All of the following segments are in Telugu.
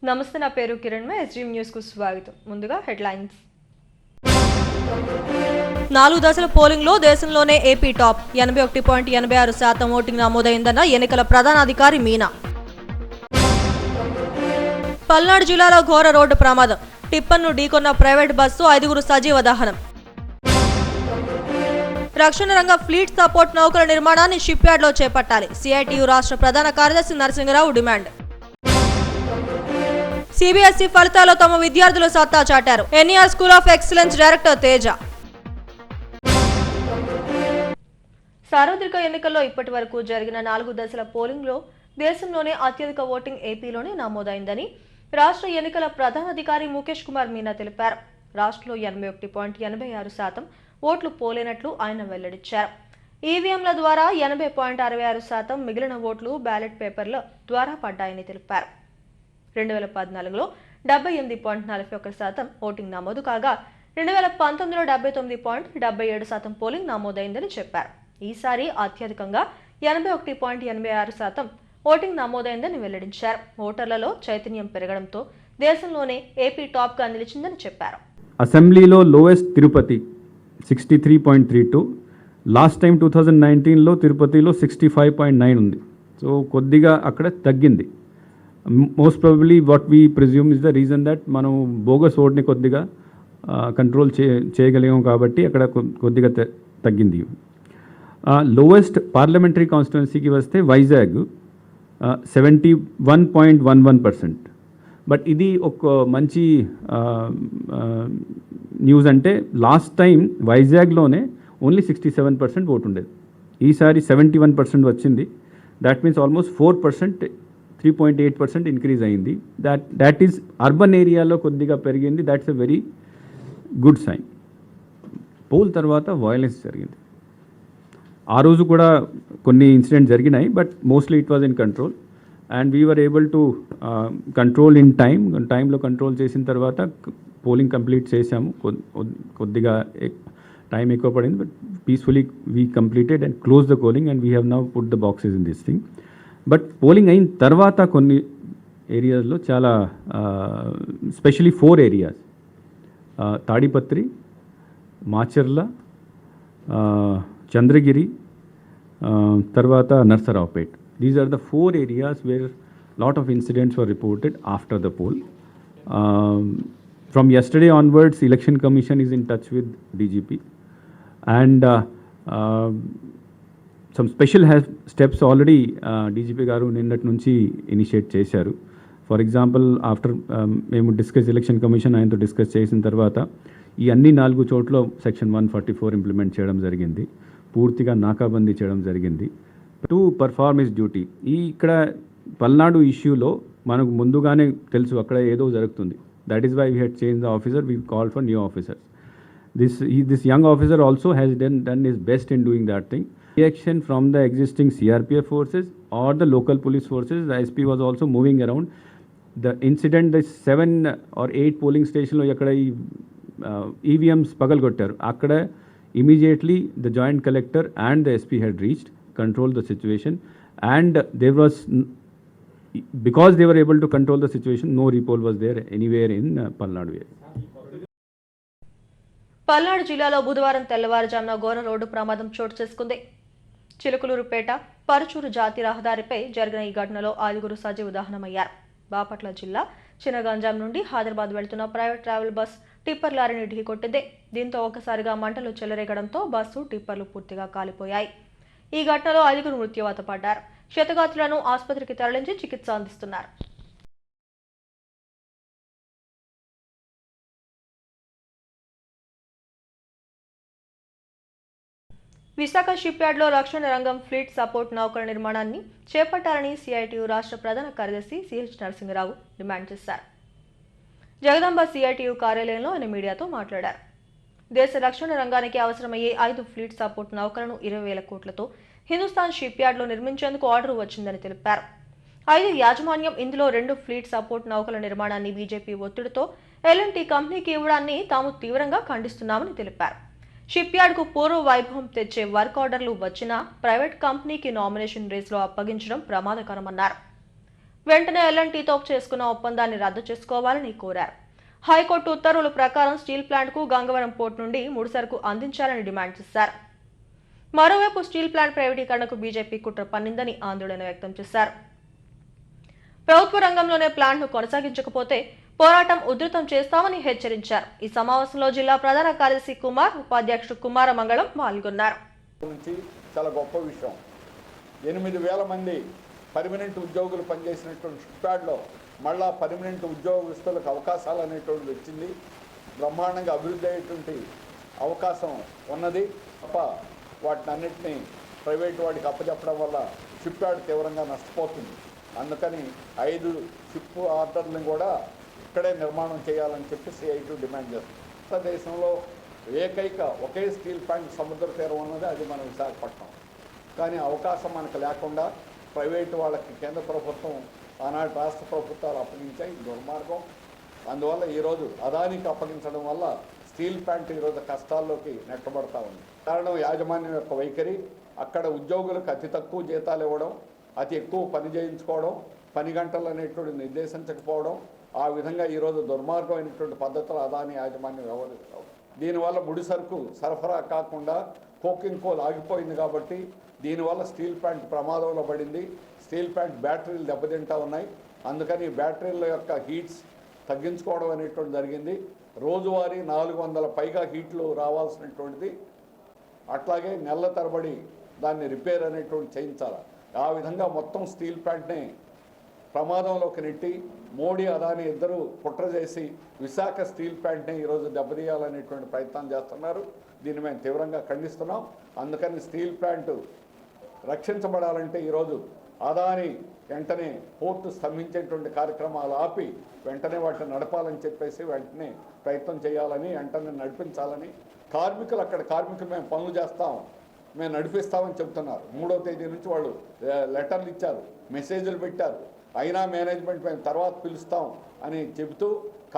నమస్తే, నా పేరు కిరణ్. ఎస్జీఎం న్యూస్ కు స్వాగతం. ముందుగా హెడ్లైన్స్. 4 దశల పోలింగ్ లో దేశంలోనే ఏపీ టాప్. 81.86% ఓటింగ్ నమోదైందన్న ఎన్నికల ప్రధానాధికారి మీనా. పల్నాడు జిల్లాలో ఘోర రోడ్డు ప్రమాదం. టిప్పర్ను ఢీకొన్న ప్రైవేట్ బస్సు, 5గురు సజీవ దహనం. రక్షణ రంగ ఫ్లీట్ సపోర్ట్ నౌకల నిర్మాణాన్ని షిప్ యార్డ్ లో చేపట్టాలి. సిఐటియు రాష్ట్ర ప్రధాన కార్యదర్శి నరసింగరావు డిమాండ్. సిబిఎస్ఈ ఫలితాల్లో తమ విద్యార్థులు సత్తా చాటారు. NER school of excellence director Teja. సార్వత్రిక ఎన్నికల్లో ఇప్పటి వరకు జరిగిన 4 దశల పోలింగ్ లో దేశంలోనే అత్యధిక ఓటింగ్ ఏపీలోనే నమోదైందని రాష్ట్ర ఎన్నికల ప్రధానాధికారి ముఖేష్ కుమార్ మీనా తెలిపారు. రాష్ట్రంలో 81.86% ఓట్లు పోలేనట్లు ఆయన వెల్లడించారు. ఈవీఎంల ద్వారా 80.66%, మిగిలిన ఓట్లు బ్యాలెట్ పేపర్ల ద్వారా పడ్డాయని తెలిపారు. 2014లో 78.41% ఓటింగ్ నమోదు కాగా 2019లో 79.77% పోలింగ్ నమోదైందని చెప్పారు. ఈసారి అత్యధికంగా 81.86% ఓటింగ్ నమోదైందని వెల్లడించారు. ఓటర్లలో చైతన్యం పెరగడంతో దేశంలోనే ఏపీ టాప్ గా నిలిచిందని చెప్పారు. అసెంబ్లీలో లోయెస్ట్ తిరుపతి 63.32, లాస్ట్ టైం 2019లో తిరుపతిలో 65.9 ఉంది. సో కొద్దిగా అక్కడ తగ్గింది. Most probably what we presume is the reason that మనం బోగస్ ఓట్ని కొద్దిగా కంట్రోల్ చేయగలిగాం కాబట్టి అక్కడ కొద్దిగా తగ్గింది. లోవెస్ట్ పార్లమెంటరీ కాన్స్టిట్యున్సీకి వస్తే వైజాగ్ 71.11%. బట్ ఇది ఒక మంచి న్యూస్. అంటే లాస్ట్ టైం వైజాగ్లోనే ఓన్లీ 67% ఓటు ఉండేది. ఈసారి 71% వచ్చింది. దాట్ మీన్స్ ఆల్మోస్ట్ 4%, 3.8% ఇంక్రీజ్ అయింది. దాట్ ఈజ్ అర్బన్ ఏరియాలో కొద్దిగా పెరిగింది. That's a very good sign. Poll తర్వాత వయలెన్స్ జరిగింది. ఆ రోజు కూడా కొన్ని ఇన్సిడెంట్స్ జరిగినాయి, but mostly it was in control and we were able to control in టైంలో కంట్రోల్ చేసిన తర్వాత పోలింగ్ కంప్లీట్ చేశాము. కొద్దిగా టైం ఎక్కువ పడింది, but peacefully we completed and close the polling and we have now put the boxes in this thing. But polling అయిన తర్వాత కొన్ని ఏరియాస్లో చాలా స్పెషలీ 4 ఏరియాస్, తాడిపత్రి, మాచర్ల, చంద్రగిరి, తర్వాత Narasaraopet. These are the 4 areas where lot of incidents were reported after the poll. From yesterday onwards, Election Commission is in touch with DGP and some special steps already DGP గారు నిన్నటి నుంచి ఇనిషియేట్ చేశారు. ఫర్ ఎగ్జాంపుల్ ఆఫ్టర్ మేము ఎలక్షన్ కమిషన్ ఆయనతో డిస్కస్ చేసిన తర్వాత ఈ అన్ని 4 చోట్ల సెక్షన్ 144 ఇంప్లిమెంట్ చేయడం జరిగింది. పూర్తిగా నాకాబందీ చేయడం జరిగింది టు పర్ఫార్మ్ హిస్ డ్యూటీ. ఇక్కడ పల్నాడు ఇష్యూలో మనకు ముందుగానే తెలుసు అక్కడ ఏదో జరుగుతుంది. That is why we had change the officer, we call for new officers. This young officer also has done his best in doing that thing. Reaction from the existing CRPF forces or the local police forces, the SP was also moving around. The incident, the 7 or 8 polling station lo ekkada EVMs pagalgottaru, akkada immediately the joint collector and the SP had reached, controlled the situation, and there was, because they were able to control the situation, no repoll was there anywhere in Palnadu. Palnadu జిల్లాలో బుధవారం తెల్లవారుజామున ఘోర రోడ్డు ప్రమాదం చోటు చేసుకుంది. చిలుకలూరుపేట పరుచూరు జాతీయ రహదారిపై జరిగిన ఈ ఘటనలో 5గురు సజీవ దహనమయ్యారు. బాపట్ల జిల్లా చినగంజాం నుండి హైదరాబాద్ వెళ్తున్న ప్రైవేట్ ట్రావెల్ బస్ టిప్పర్ లారీని ఢీకొట్టింది. దీంతో ఒక్కసారిగా మంటలు చెలరేగడంతో బస్సు, టిప్పర్లు పూర్తిగా కాలిపోయాయి. ఈ ఘటనలో 5గురు మృత్యువాత పడ్డారు. క్షతగాత్రులను ఆసుపత్రికి తరలించి చికిత్స అందిస్తున్నారు. విశాఖ షిప్ యార్డ్లో రక్షణ రంగం ఫ్లీట్ సపోర్ట్ నౌకల నిర్మాణాన్ని చేపట్టాలని సిఐటియు రాష్ట్ర ప్రధాన కార్యదర్శి సిహెచ్ నరసింగరావు డిమాండ్ చేశారు. జగదాంబ సిఐటియు కార్యాలయంలో ఆయన మీడియాతో మాట్లాడారు. దేశ రక్షణ రంగానికి అవసరమయ్యే 5 ఫ్లీట్ సపోర్ట్ నౌకలను 20,000 కోట్లతో హిందుస్థాన్ షిప్ యార్డ్లో నిర్మించేందుకు ఆర్డర్ వచ్చిందని తెలిపారు. 5 యాజమాన్యం ఇందులో 2 ఫ్లీట్ సపోర్ట్ నౌకల నిర్మాణాన్ని బీజేపీ ఒత్తిడితో ఎల్ఎన్టీ కంపెనీకి ఇవ్వడాన్ని తాము తీవ్రంగా ఖండిస్తున్నామని తెలిపారు. షిప్ యార్డ్కు పూర్వ వైభవం తెచ్చే వర్క్ ఆర్డర్లు వచ్చినా ప్రైవేట్ కంపెనీకి నామినేషన్ రేసులో అప్పగించడం ప్రమాదకరమన్నారు. వెంటనే ఎల్ఎన్టీతో చేసుకున్న ఒప్పందాన్ని రద్దు చేసుకోవాలని కోరారు. హైకోర్టు ఉత్తర్వుల ప్రకారం స్టీల్ ప్లాంట్కు గంగవరం పోర్టు నుండి ముడిసరుకు అందించాలని డిమాండ్ చేశారు. మరోవైపు స్టీల్ ప్లాంట్ ప్రైవేటీకరణకు బీజేపీ కుట్ర పన్నిందని ఆందోళన వ్యక్తం చేశారు. ప్రభుత్వ రంగంలోనే ప్లాంట్ను కొనసాగించకపోతే పోరాటం ఉధృతం చేస్తామని హెచ్చరించారు. ఈ సమావేశంలో జిల్లా ప్రధాన కార్యదర్శి కుమార్, ఉపాధ్యక్షుడు కుమారమంగళం పాల్గొన్నారు. చాలా గొప్ప విషయం. 8,000 మంది పర్మనెంట్ ఉద్యోగులు పనిచేసినటువంటి షిప్యార్డ్లో మళ్ళా పర్మనెంట్ ఉద్యోగస్తులకు అవకాశాలు అనేటువంటిది వచ్చింది. బ్రహ్మాండంగా అభివృద్ధి అయ్యేటువంటి అవకాశం ఉన్నది తప్ప వాటిని అన్నింటినీ ప్రైవేట్ వాడికి అప్పచెప్పడం వల్ల షిప్యార్డ్ తీవ్రంగా నష్టపోతుంది. అందుకని 5 షిప్ ఆర్డర్లను కూడా ఇక్కడే నిర్మాణం చేయాలని చెప్పి CIT డిమాండ్ చేస్తుంది. భారతదేశంలో ఏకైక ఒకే స్టీల్ ప్లాంట్ సముద్ర తీరం ఉన్నది, అది మన విశాఖపట్నం. కానీ అవకాశం మనకు లేకుండా ప్రైవేటు వాళ్ళకి కేంద్ర ప్రభుత్వం ఆనాటి రాష్ట్ర ప్రభుత్వాలు అప్పగించాయి. దుర్మార్గం. అందువల్ల ఈరోజు అదానికి అప్పగించడం వల్ల స్టీల్ ప్లాంట్ ఈరోజు కష్టాల్లోకి నెట్టబడతా ఉంది. కారణం యాజమాన్యం యొక్క వైఖరి. అక్కడ ఉద్యోగులకు అతి తక్కువ జీతాలు ఇవ్వడం, అతి ఎక్కువ పని చేయించుకోవడం, పని గంటలు అనేటువంటి నిర్దేశించకపోవడం, ఆ విధంగా ఈరోజు దుర్మార్గమైనటువంటి పద్ధతులు అదాని యాజమాన్యం వ్యవహరిస్తాం. దీనివల్ల ముడి సరుకు సరఫరా కాకుండా కోకింగ్ కోల్ ఆగిపోయింది. కాబట్టి దీనివల్ల స్టీల్ ప్లాంట్ ప్రమాదంలో పడింది. స్టీల్ ప్లాంట్ బ్యాటరీలు దెబ్బతింటా ఉన్నాయి. అందుకని బ్యాటరీల యొక్క హీట్స్ తగ్గించుకోవడం అనేటువంటి జరిగింది. రోజువారీ 400 పైగా హీట్లు రావాల్సినటువంటిది. అట్లాగే నెలల తరబడి దాన్ని రిపేర్ అనేటువంటి చేయించాలి. ఆ విధంగా మొత్తం స్టీల్ ప్లాంట్ని ప్రమాదంలోకి నెట్టి మోడీ, అదాని ఇద్దరు కుట్ర చేసి విశాఖ స్టీల్ ప్లాంట్ని ఈరోజు దెబ్బతీయాలనేటువంటి ప్రయత్నం చేస్తున్నారు. దీన్ని మేము తీవ్రంగా ఖండిస్తున్నాం. అందుకని స్టీల్ ప్లాంట్ రక్షించబడాలంటే ఈరోజు అదాని వెంటనే పోర్టు స్తంభించేటువంటి కార్యక్రమాలు ఆపి వెంటనే వాటిని నడపాలని చెప్పేసి వెంటనే ప్రయత్నం చేయాలని, వెంటనే నడిపించాలని. కార్మికులు అక్కడ కార్మికులు మేము పనులు చేస్తాం, మేము నడిపిస్తామని చెబుతున్నారు. 3వ తేదీ నుంచి వాళ్ళు లెటర్లు ఇచ్చారు, మెసేజ్లు పెట్టారు. అయినా మేనేజ్మెంట్ మేము తర్వాత పిలుస్తాం అని చెబుతూ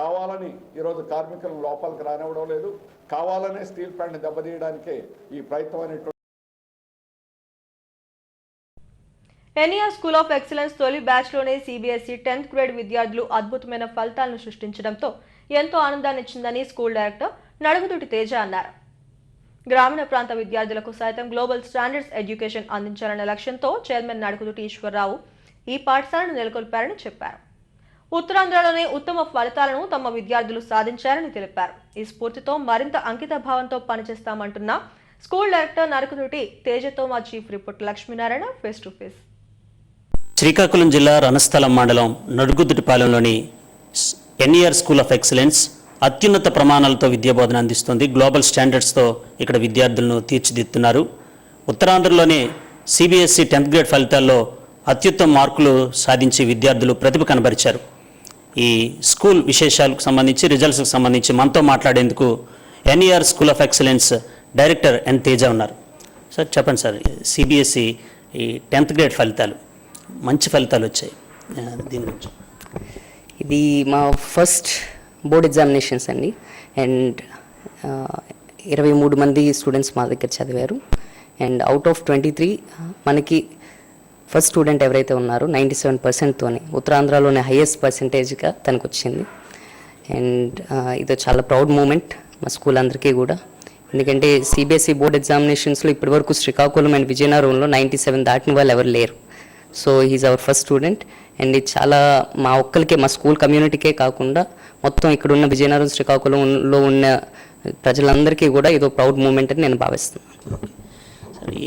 కావాలని ఈరోజు కార్మికులను లోపలికి రానివ్వడం లేదు. కావాలనే స్టీల్ ప్లాంట్ దెబ్బతీయడానికే ఈ ప్రయత్నం అనేటువంటి. ఎన్ఈఆర్ స్కూల్ ఆఫ్ ఎక్సలెన్స్ తొలి బ్యాచ్లోనే CBSE 10th గ్రేడ్ విద్యార్థులు అద్భుతమైన ఫలితాలను సృష్టించడంతో ఎంతో ఆనందాన్నిచ్చిందని స్కూల్ డైరెక్టర్ నడుగుదుటి తేజ అన్నారు. గ్రామీణ ప్రాంత విద్యార్థులకు సైతం గ్లోబల్ స్టాండర్డ్స్ ఎడ్యుకేషన్ అందించాలనే లక్ష్యంతో చైర్మన్ నడుగుదుటి ఈశ్వరరావు ఈ పాఠశాలను నెలకొల్పారని చెప్పారు. ఉత్తరాంధ్రలోనే ఉత్తమ ఫలితాలను తమ విద్యార్థులు సాధించారని తెలిపారు. ఈ స్ఫూర్తితో మరింత అంకిత భావంతో పనిచేస్తామంటున్న స్కూల్ డైరెక్టర్ నడుగుదుటి తేజతో మా chief reporter Lakshminarayana face to face. Srikakulam జిల్లా రణస్థలం మండలం నడుగుదుటిపాలెంలోని ఎన్ఈఆర్ స్కూల్ ఆఫ్ ఎక్సలెన్స్ అత్యున్నత ప్రమాణాలతో విద్యాబోధన అందిస్తుంది. గ్లోబల్ స్టాండర్డ్స్తో ఇక్కడ విద్యార్థులను తీర్చిదిద్దుతున్నారు. ఉత్తరాంధ్రలోనే CBSE 10th గ్రేడ్ ఫలితాల్లో అత్యుత్తమ మార్కులు సాధించి విద్యార్థులు ప్రతిభ కనబరిచారు. ఈ స్కూల్ విశేషాలకు సంబంధించి, రిజల్ట్స్కి సంబంధించి మనతో మాట్లాడేందుకు NER school of excellence director N Teja ఉన్నారు. సార్ చెప్పండి సార్, CBSE ఈ 10th గ్రేడ్ ఫలితాలు మంచి ఫలితాలు వచ్చాయి, దీని గురించి. ఇది మా ఫస్ట్ బోర్డ్ ఎగ్జామినేషన్స్ అండి. అండ్ 23 మంది స్టూడెంట్స్ మా దగ్గర చదివారు. అండ్ అవుట్ ఆఫ్ 23 మనకి ఫస్ట్ స్టూడెంట్ ఎవరైతే ఉన్నారో 97%తోనే ఉత్తరాంధ్రలోనే హైయెస్ట్ పర్సంటేజ్గా తనకు వచ్చింది. అండ్ ఇది చాలా ప్రౌడ్ మూమెంట్ మా స్కూల్ అందరికీ కూడా. ఎందుకంటే CBSE బోర్డ్ ఎగ్జామినేషన్స్లో ఇప్పటివరకు శ్రీకాకుళం అండ్ విజయనగరంలో 97 దాటిన వాళ్ళు ఎవరు లేరు. So he's our first student. And ఇది చాలా మా ఒక్కరికే, మా స్కూల్ కమ్యూనిటీకే కాకుండా మొత్తం ఇక్కడ ఉన్న విజయనగరం, శ్రీకాకుళంలో ఉన్న ప్రజలందరికీ కూడా ఇదో ప్రౌడ్ మూమెంట్ అని నేను భావిస్తున్నాను.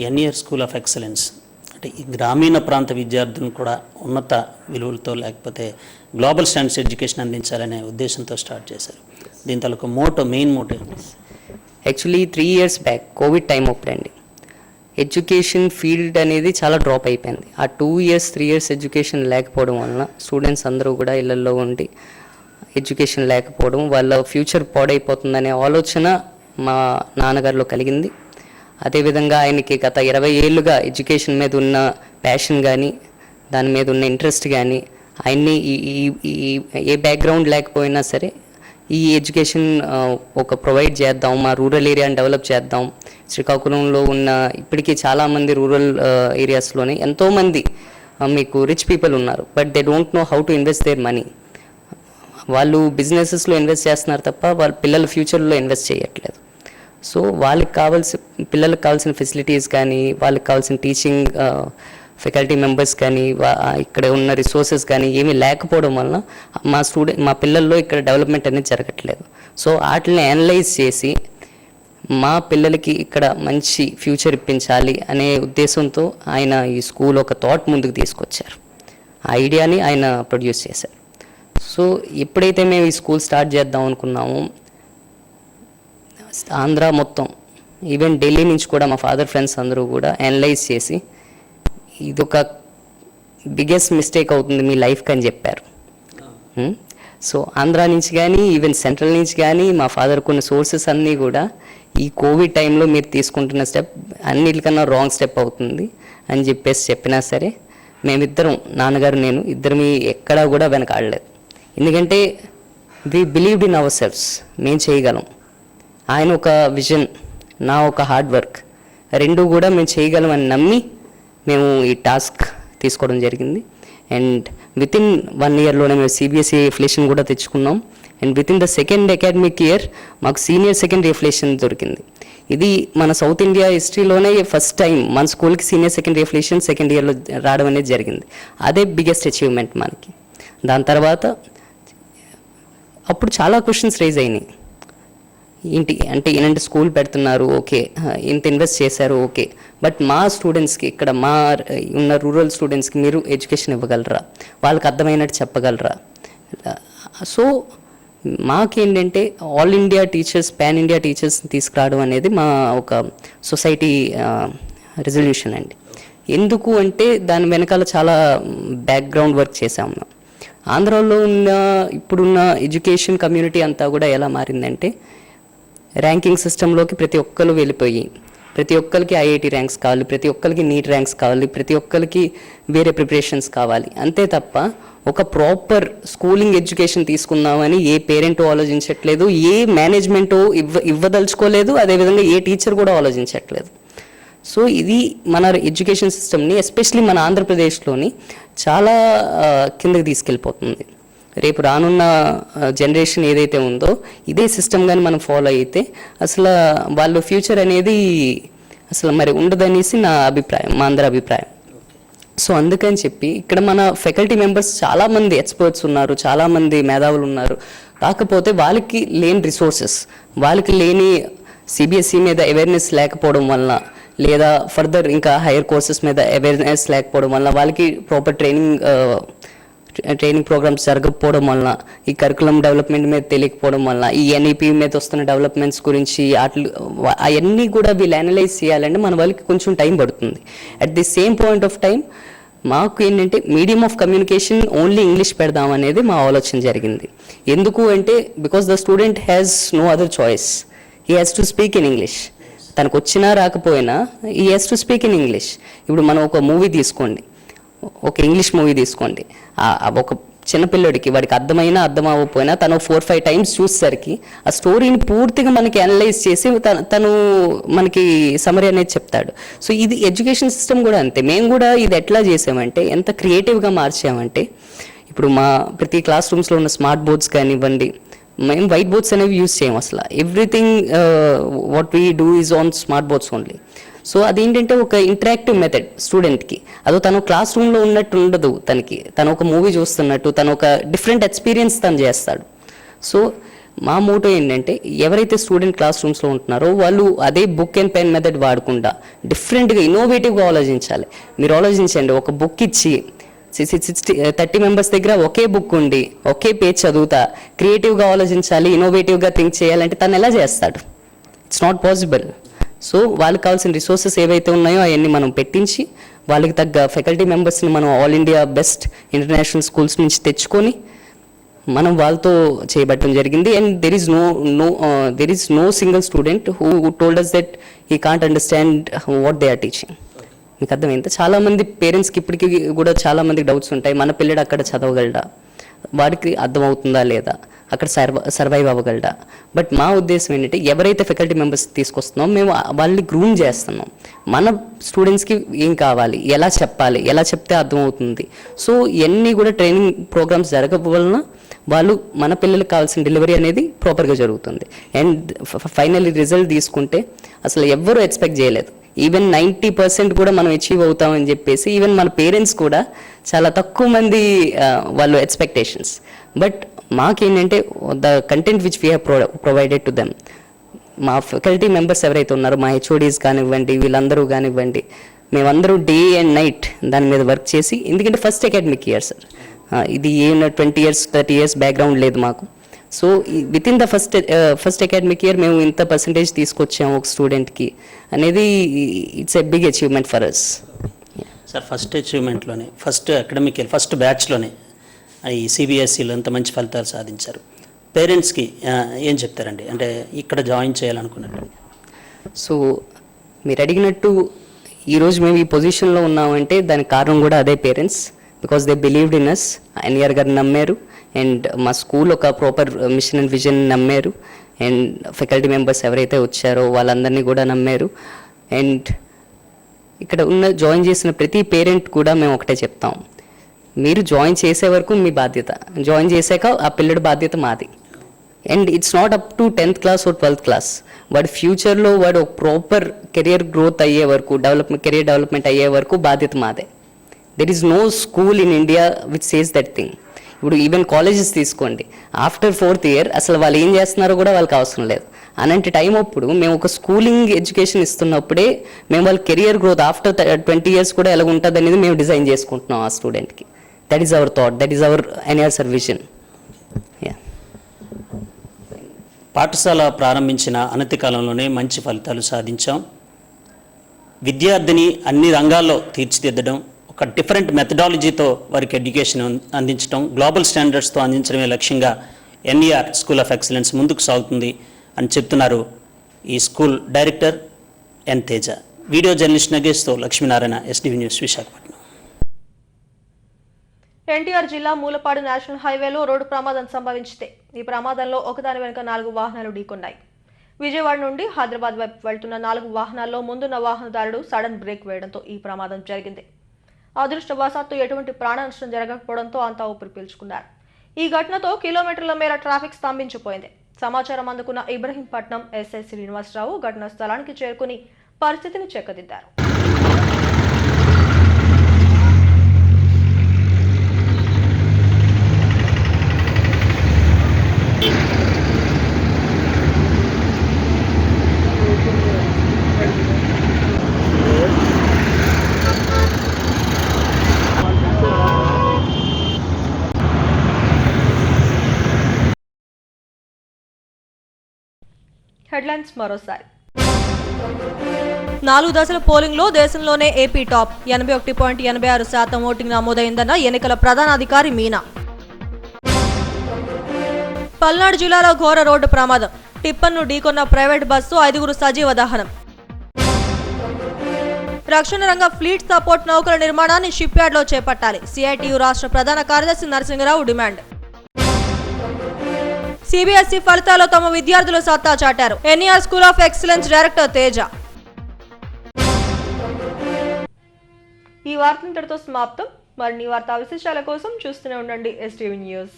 ఎన్ఈఆర్ స్కూల్ ఆఫ్ ఎక్సలెన్స్ అంటే ఈ గ్రామీణ ప్రాంత విద్యార్థులను కూడా ఉన్నత విలువలతో లేకపోతే గ్లోబల్ స్టాండర్డ్స్ ఎడ్యుకేషన్ అందించాలనే ఉద్దేశంతో స్టార్ట్ చేశారు. దీని తాలూకు main motto actually 3 years back covid time అప్పుడండి ఎడ్యుకేషన్ ఫీల్డ్ అనేది చాలా డ్రాప్ అయిపోయింది. ఆ 2 years 3 years ఎడ్యుకేషన్ లేకపోవడం వలన స్టూడెంట్స్ అందరూ కూడా ఇళ్లలో ఉండి ఎడ్యుకేషన్ లేకపోవడం, వాళ్ళ ఫ్యూచర్ పాడైపోతుందనే ఆలోచన మా నాన్నగారిలో కలిగింది. అదేవిధంగా ఆయనకి గత 20 ఏళ్ళుగా ఎడ్యుకేషన్ మీద ఉన్న ప్యాషన్ కానీ, దాని మీద ఉన్న ఇంట్రెస్ట్ కానీ, ఆయన్ని ఏ బ్యాక్గ్రౌండ్ లేకపోయినా సరే ఈ ఎడ్యుకేషన్ ఒక ప్రొవైడ్ చేద్దాం, మా రూరల్ ఏరియాని డెవలప్ చేద్దాం. శ్రీకాకుళంలో ఉన్న ఇప్పటికీ చాలామంది రూరల్ ఏరియాస్లోనే ఎంతోమంది మీకు రిచ్ పీపుల్ ఉన్నారు, but they don't know how to invest their money. వాళ్ళు బిజినెసెస్లో ఇన్వెస్ట్ చేస్తున్నారు తప్ప వాళ్ళ పిల్లల ఫ్యూచర్లో ఇన్వెస్ట్ చేయట్లేదు. సో పిల్లలకు కావాల్సిన ఫెసిలిటీస్ కానీ, వాళ్ళకి కావాల్సిన టీచింగ్ ఫ్యాకల్టీ మెంబర్స్ కానీ, ఇక్కడ ఉన్న రిసోర్సెస్ కానీ ఏమీ లేకపోవడం వలన మా పిల్లల్లో ఇక్కడ డెవలప్మెంట్ అనేది జరగట్లేదు. సో వాటిని అనలైజ్ చేసి మా పిల్లలకి ఇక్కడ మంచి ఫ్యూచర్ ఇప్పించాలి అనే ఉద్దేశంతో ఆయన ఈ స్కూల్ ఒక థాట్ ముందుకు తీసుకొచ్చారు. ఆ ఐడియాని ఆయన ప్రొడ్యూస్ చేశారు. సో ఎప్పుడైతే మేము ఈ స్కూల్ స్టార్ట్ చేద్దాం అనుకున్నామో, ఆంధ్ర మొత్తం, ఈవెన్ ఢిల్లీ నుంచి కూడా మా ఫాదర్ ఫ్రెండ్స్ అందరూ కూడా అనలైజ్ చేసి ఇది ఒక బిగ్గెస్ట్ మిస్టేక్ అవుతుంది మీ లైఫ్కి అని చెప్పారు. సో ఆంధ్ర నుంచి కానీ, ఈవెన్ సెంట్రల్ నుంచి కానీ మా ఫాదర్ కొన్ని సోర్సెస్ అన్నీ కూడా ఈ కోవిడ్ టైంలో మీరు తీసుకుంటున్న స్టెప్ అన్నిటికన్నా రాంగ్ స్టెప్ అవుతుంది అని చెప్పినా సరే మేమిద్దరం, నాన్నగారు నేను ఇద్దరం ఎక్కడా కూడా వెనకాడలేదు. ఎందుకంటే వి బిలీవ్డ్ ఇన్ అవర్ సెల్ఫ్స్, మేము చేయగలం. ఆయన ఒక విజన్, నా ఒక హార్డ్ వర్క్, రెండు కూడా మేము చేయగలం అని నమ్మి మేము ఈ టాస్క్ తీసుకోవడం జరిగింది. అండ్ వితిన్ 1 yearలోనే మేము CBSE ఎఫిలియేషన్ కూడా తెచ్చుకున్నాం. And within the second academic year మాకు సీనియర్ సెకండరీ ఎఫిలియేషన్ దొరికింది. ఇది మన సౌత్ ఇండియా హిస్టరీలోనే ఫస్ట్ టైం మన స్కూల్కి సీనియర్ సెకండరీ ఎఫిలియేషన్ సెకండ్ ఇయర్లో రావడం అనేది జరిగింది. అదే బిగ్గెస్ట్ అచీవ్మెంట్ మనకి. దాని తర్వాత అప్పుడు చాలా క్వశ్చన్స్ రైజ్ అయినాయి. ఏంటంటే స్కూల్ పెడుతున్నారు, ఓకే, ఇంత ఇన్వెస్ట్ చేశారు, ఓకే, బట్ మా స్టూడెంట్స్కి, ఇక్కడ మా ఉన్న రూరల్ స్టూడెంట్స్కి మీరు ఎడ్యుకేషన్ ఇవ్వగలరా, వాళ్ళకి అర్థమైనట్టు చెప్పగలరా? సో మాకేంటంటే all India teachers, pan India టీచర్స్ని తీసుకురావడం అనేది మా ఒక సొసైటీ రెజల్యూషన్ అండి. ఎందుకు అంటే దాని వెనకాల చాలా బ్యాక్గ్రౌండ్ వర్క్ చేసాము మేము. ఆంధ్రాలో ఇప్పుడున్న ఎడ్యుకేషన్ కమ్యూనిటీ అంతా కూడా ఎలా మారిందంటే, ర్యాంకింగ్ సిస్టంలోకి ప్రతి ఒక్కరు వెళ్ళిపోయి, ప్రతి ఒక్కరికి IIT ర్యాంక్స్ కావాలి, ప్రతి ఒక్కరికి నీట్ ర్యాంక్స్ కావాలి, ప్రతి ఒక్కరికి వేరే ప్రిపరేషన్స్ కావాలి. అంతే తప్ప ఒక ప్రాపర్ స్కూలింగ్ ఎడ్యుకేషన్ తీసుకుందామని ఏ పేరెంట్ ఆలోచించట్లేదు, ఏ మేనేజ్మెంట్ ఇవ్వదలుచుకోలేదు, అదేవిధంగా ఏ టీచర్ కూడా ఆలోచించట్లేదు. సో ఇది మన ఎడ్యుకేషన్ సిస్టమ్ని, ఎస్పెషలీ మన ఆంధ్రప్రదేశ్లోని చాలా కిందకి తీసుకెళ్ళిపోతుంది. రేపు రానున్న జనరేషన్ ఏదైతే ఉందో ఇదే సిస్టమ్ కానీ మనం ఫాలో అయితే అసలు వాళ్ళ ఫ్యూచర్ అనేది అసలు మరి ఉండదనేసి నా అభిప్రాయం, మా అందరి అభిప్రాయం. సో అందుకని చెప్పి ఇక్కడ మన ఫ్యాకల్టీ మెంబర్స్ చాలామంది ఎక్స్పర్ట్స్ ఉన్నారు, చాలామంది మేధావులు ఉన్నారు. కాకపోతే వాళ్ళకి లేని రిసోర్సెస్, వాళ్ళకి లేని CBSE మీద అవేర్నెస్ లేకపోవడం వల్ల, లేదా ఫర్దర్ ఇంకా హైయర్ కోర్సెస్ మీద అవేర్నెస్ లేకపోవడం వల్ల, వాళ్ళకి ప్రాపర్ ట్రైనింగ్ ప్రోగ్రామ్స్ జరగకపోవడం వల్ల, ఈ కరికులం డెవలప్మెంట్ మీద తెలియకపోవడం వల్ల, ఈ NEP మీద వస్తున్న డెవలప్మెంట్స్ గురించి అవన్నీ కూడా వీళ్ళు అనలైజ్ చేయాలంటే మన వాళ్ళకి కొంచెం టైం పడుతుంది. At the same point of time మాకు ఏంటంటే medium of communication only English పెడదాం అనేది మా ఆలోచన జరిగింది. ఎందుకు అంటే because the student has no other choice, he has to speak in English. తనకు వచ్చినా రాకపోయినా he has to speak in English. ఇప్పుడు మనం ఒక మూవీ తీసుకోండి, ఒక ఇంగ్లీష్ మూవీ తీసుకోండి, ఒక చిన్నపిల్లడికి వాడికి అర్థమైనా అర్థం అవ్వకపోయినా తను 4-5 టైమ్స్ చూసేసరికి ఆ స్టోరీని పూర్తిగా మనకి అనలైజ్ చేసి తను మనకి సమరీ అనేది చెప్తాడు. సో ఇది ఎడ్యుకేషన్ సిస్టమ్ కూడా అంతే. మేము కూడా ఇది ఎట్లా చేసామంటే, ఎంత క్రియేటివ్గా మార్చామంటే, ఇప్పుడు మా ప్రతి క్లాస్ రూమ్స్లో ఉన్న స్మార్ట్ బోర్డ్స్ కానివ్వండి, మేము వైట్ బోర్డ్స్ అనేవి యూజ్ చేయం అసలు. Everything what we do is on smart boards only. So అదేంటంటే ఒక ఇంటరాక్టివ్ మెథడ్ స్టూడెంట్కి. అదో తను క్లాస్ రూమ్లో ఉన్నట్టు ఉండదు, తను ఒక మూవీ చూస్తున్నట్టు, తను ఒక డిఫరెంట్ ఎక్స్పీరియన్స్ తను చేస్తాడు. సో మా మోటో ఏంటంటే, ఎవరైతే స్టూడెంట్ క్లాస్ రూమ్స్లో ఉంటున్నారో వాళ్ళు అదే బుక్ అండ్ పెన్ మెథడ్ వాడకుండా డిఫరెంట్గా ఇన్నోవేటివ్గా ఆలోచించాలి. మీరు ఆలోచించండి, ఒక బుక్ ఇచ్చి 30 మెంబర్స్ దగ్గర ఒకే బుక్ ఉండి ఒకే పేజ్ చదువుతా క్రియేటివ్గా ఆలోచించాలి, ఇన్నోవేటివ్గా థింక్ చేయాలంటే తను ఎలా చేస్తాడు? It's not possible. సో వాళ్ళకి కావాల్సిన రిసోర్సెస్ ఏవైతే ఉన్నాయో అవన్నీ మనం పెట్టించి, వాళ్ళకి తగ్గ ఫ్యాకల్టీ మెంబర్స్ని మనం all India best international schools నుంచి తెచ్చుకొని మనం వాళ్ళతో చేయబట్టడం జరిగింది. And there is no single student who told us that he can't understand what they are teaching. మీకు అర్థమైంది? చాలామంది పేరెంట్స్కి ఇప్పటికీ కూడా చాలామందికి డౌట్స్ ఉంటాయి, మన పిల్లడు అక్కడ చదవగలడా, వాడికి అర్థమవుతుందా లేదా, అక్కడ సర్వైవ్ అవ్వగలడా. బట్ మా ఉద్దేశం ఏంటంటే ఎవరైతే ఫ్యాకల్టీ మెంబర్స్ తీసుకొస్తున్నామో మేము వాళ్ళని గ్రూమ్ చేస్తున్నాం. మన స్టూడెంట్స్కి ఏం కావాలి, ఎలా చెప్పాలి, ఎలా చెప్తే అర్థమవుతుంది. సో ఇవన్నీ కూడా ట్రైనింగ్ ప్రోగ్రామ్స్ జరగడం వలన వాళ్ళు మన పిల్లలకు కావాల్సిన డెలివరీ అనేది ప్రాపర్గా జరుగుతుంది. అండ్ ఫైనల్లీ రిజల్ట్ తీసుకుంటే అసలు ఎవ్వరూ ఎక్స్పెక్ట్ చేయలేదు. ఈవెన్ 90% కూడా మనం అచీవ్ అవుతామని చెప్పేసి ఈవెన్ మన పేరెంట్స్ కూడా చాలా తక్కువ మంది వాళ్ళు ఎక్స్పెక్టేషన్స్. బట్ మాకేంటంటే the content which we have provided to them, మా ఫ్యాకల్టీ మెంబర్స్ ఎవరైతే ఉన్నారో, మా హెచ్ఓడీస్ కానివ్వండి, వీళ్ళందరూ కానివ్వండి, మేమందరూ డే అండ్ నైట్ దాని మీద వర్క్ చేసి, ఎందుకంటే ఫస్ట్ అకాడమిక్ ఇయర్ సార్ ఇది, ఏమైనా 20 years 30 years బ్యాక్గ్రౌండ్ లేదు మాకు. So with in the first academic year మేము ఇంత పర్సంటేజ్ తీసుకొచ్చాము ఒక స్టూడెంట్కి అనేది it's a big achievement for us. Sir first అచీవ్మెంట్లోనే, ఫస్ట్ అకాడమిక్ ఇయర్ ఫస్ట్ బ్యాచ్లోనే ఈ సిబిఎస్ఈలో అంత మంచి ఫలితాలు సాధించారు. పేరెంట్స్కి ఏం చెప్తారండి, అంటే ఇక్కడ జాయిన్ చేయాలనుకున్నట్టు? సో మీరు అడిగినట్టు ఈరోజు మేము ఈ పొజిషన్లో ఉన్నామంటే దానికి కారణం కూడా అదే parents, because they believed in us. NER గారు నమ్మారు, అండ్ మా స్కూల్ ఒక ప్రాపర్ మిషన్ అండ్ విజన్ నమ్మారు, అండ్ ఫ్యాకల్టీ మెంబర్స్ ఎవరైతే వచ్చారో వాళ్ళందరినీ కూడా నమ్మారు. అండ్ ఇక్కడ జాయిన్ చేసిన ప్రతి పేరెంట్ కూడా మేము ఒకటే చెప్తాం, మీరు జాయిన్ చేసే వరకు మీ బాధ్యత, జాయిన్ చేశాక ఆ పిల్లడి బాధ్యత మాది. And it's not up to 10th class or 12th class. వాడు ఫ్యూచర్లో వాడు ఒక ప్రాపర్ కెరియర్ గ్రోత్ అయ్యే వరకు, కెరియర్ డెవలప్మెంట్ అయ్యే వరకు బాధ్యత మాదే. There is no school in India which says that thing. ఇప్పుడు ఈవెన్ కాలేజెస్ తీసుకోండి, ఆఫ్టర్ 4th year అసలు వాళ్ళు ఏం చేస్తున్నారో కూడా వాళ్ళకి అవసరం లేదు. అలాంటి టైం అప్పుడు మేము ఒక స్కూలింగ్ ఎడ్యుకేషన్ ఇస్తున్నప్పుడే మేము వాళ్ళ కెరియర్ గ్రోత్ ఆఫ్టర్ 20 years కూడా ఎలా ఉంటుంది అనేది మేము డిజైన్ చేసుకుంటున్నాం ఆ స్టూడెంట్కి. That is our thought, that is our NER sir vision. పాఠశాల ప్రారంభించిన అనతి కాలంలోనే మంచి ఫలితాలు సాధించాం. విద్యార్థిని అన్ని రంగాల్లో తీర్చిదిద్దడం, ఒక డిఫరెంట్ మెథడాలజీతో వారికి ఎడ్యుకేషన్ అందించడం, గ్లోబల్ స్టాండర్డ్స్తో అందించడమే లక్ష్యంగా ఎన్ఈఆర్ స్కూల్ ఆఫ్ ఎక్సలెన్స్ ముందుకు సాగుతుంది అని చెప్తున్నారు ఈ school director N Teja. Video journalist నగేష్తో Lakshminarayana, STV news, Visakhapatnam. NTR జిల్లా మూలపాడు నేషనల్ హైవేలో రోడ్డు ప్రమాదం సంభవించింది. ఈ ప్రమాదంలో ఒకదాని వెనుక 4 వాహనాలు ఢీకొన్నాయి. విజయవాడ నుండి హైదరాబాద్ వైపు వెళ్తున్న 4 వాహనాల్లో ముందున్న వాహనదారుడు సడన్ బ్రేక్ వేయడంతో ఈ ప్రమాదం జరిగింది. అదృష్టవశాత్తు ఎటువంటి ప్రాణ నష్టం జరగకపోవడంతో అంతా ఊపిరి పీల్చుకున్నారు. ఈ ఘటనతో కిలోమీటర్ల మేర ట్రాఫిక్ స్తంభించిపోయింది. సమాచారం అందుకున్న ఇబ్రహీంపట్నం ఎస్ఐ శ్రీనివాసరావు ఘటనా స్థలానికి చేరుకుని పరిస్థితిని చక్కదిద్దారు. హెడ్లైన్స్ మరోసారి. 4 దశల పోలింగ్లో దేశంలోనే ఏపీ టాప్. 81.86% ఓటింగ్ నమోదైందన్న ఎన్నికల ప్రధానాధికారి మీనా. పల్నాడు జిల్లాలో ఘోర రోడ్డు ప్రమాదం. టిప్పర్ను ఢీకొన్న ప్రైవేట్ బస్సు, 5గురు సజీవ దహనం. రక్షణ రంగ ఫ్లీట్ సపోర్ట్ నౌకల నిర్మాణాన్ని షిప్ యార్డ్లో చేపట్టాలి. సిఐటియు రాష్ట్ర ప్రధాన కార్యదర్శి నరసింగరావు డిమాండ్. సిబిఎస్ఈ ఫలితాల్లో తమ విద్యార్థులు సత్తా చాటారు. NER school of excellence director Teja. ఈ వార్త ఇంతటితో సమాప్తం. మరిన్ని వార్తా విశేషాల కోసం చూస్తూనే ఉండండి ఎస్టీవీ న్యూస్.